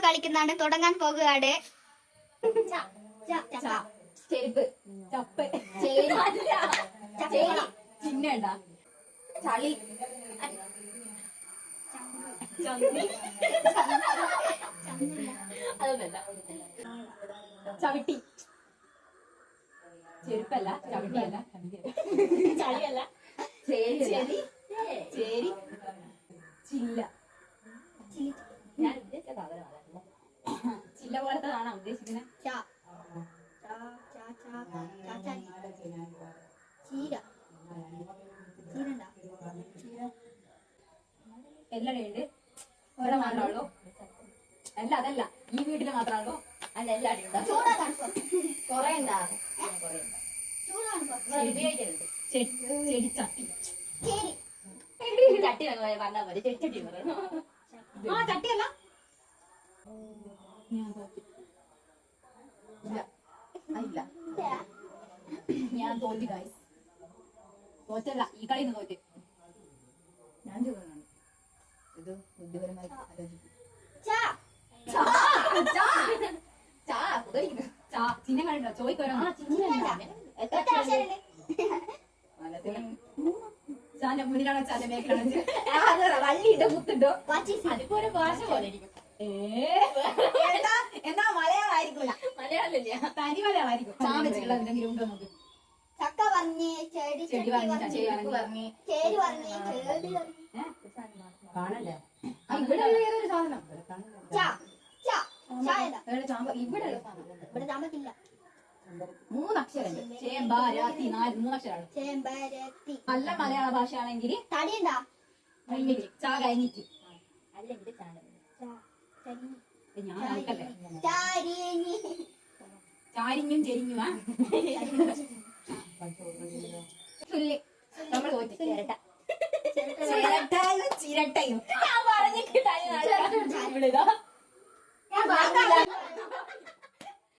കളിക്കുന്നതാണ്. തുടങ്ങാൻ പോകുകയാണ്. ചെരുപ്പ്, ചപ്പ്, ചിഹ്നണ്ട, ചളി, അതൊന്നല്ല. ചവിട്ടി, ചെരുപ്പല്ല, ചവിട്ടിയല്ല, ചളിയല്ല, ചേരി, ചേരി, ചില്ല. ഞാൻ ഉദ്ദേശിച്ച സാധനമാണ്. ചില്ല പോലത്തതാണോ ഉദ്ദേശിക്കുന്നത്? എല്ലാടെയുണ്ട്. ഇവിടെ മാത്രമാണല്ലോ? അല്ല, അതല്ല, ഈ വീട്ടില് മാത്രമാണല്ലോ? അല്ല, എല്ലാടെയും കൊറേ ഉണ്ടാ? ചെടിച്ചട്ടി. ചട്ടി പറഞ്ഞാൽ മതി. ചെടിച്ചട്ടി പറയണോ? ആ, ചട്ടിയല്ല. ഇല്ല, ഞാൻ തോറ്റി ഗൈസ്. തോറ്റല്ല, ഈ കളിന്ന് തോറ്റ്. ഞാൻ ചോദിക്കണം, ഇത് ബുദ്ധിപരമായി ചിഹ്നം കണ്ടോ? ചോദിക്കോ. ചാന്റെ മുന്നിലാണോ ചാന്റെ മേഖല വള്ളിയുടെ കുത്തുണ്ടോ? അതിപ്പോ ഒരു ഭാഷ പോലെ ഇരിക്കും. എന്നാ മലയാളമായിരിക്കൂല. മലയാളമില്ല, തനി മലയാളമായിരിക്കും. ചാ വെച്ചിട്ടുള്ള എന്തെങ്കിലും ഉണ്ടോ നോക്ക്. ചക്ക പറഞ്ഞ്, ചെടി പറഞ്ഞ്, ചേരി പറഞ്ഞ്, കാണല്ലേ? ഇവിടെ ഏതൊരു സാധനം ഇവിടെ ചാമ്പക്കില്ല. 3 അക്ഷരണ്ട്. ചേമ്പാരാത്തി, 3 അക്ഷരാണ്. ചേമ്പാരത്തി. നല്ല മലയാള ഭാഷയാണെങ്കിൽ തടിയുണ്ടാ? കഴിഞ്ഞിട്ട് ചാ കഴിഞ്ഞിട്ട് അല്ലെങ്കിൽ ചാരിഞ്ഞും ചെരിഞ്ഞുവാ. നമ്മൾ തോറ്റി. ചിരട്ടയും ഞാൻ പറഞ്ഞിട്ട്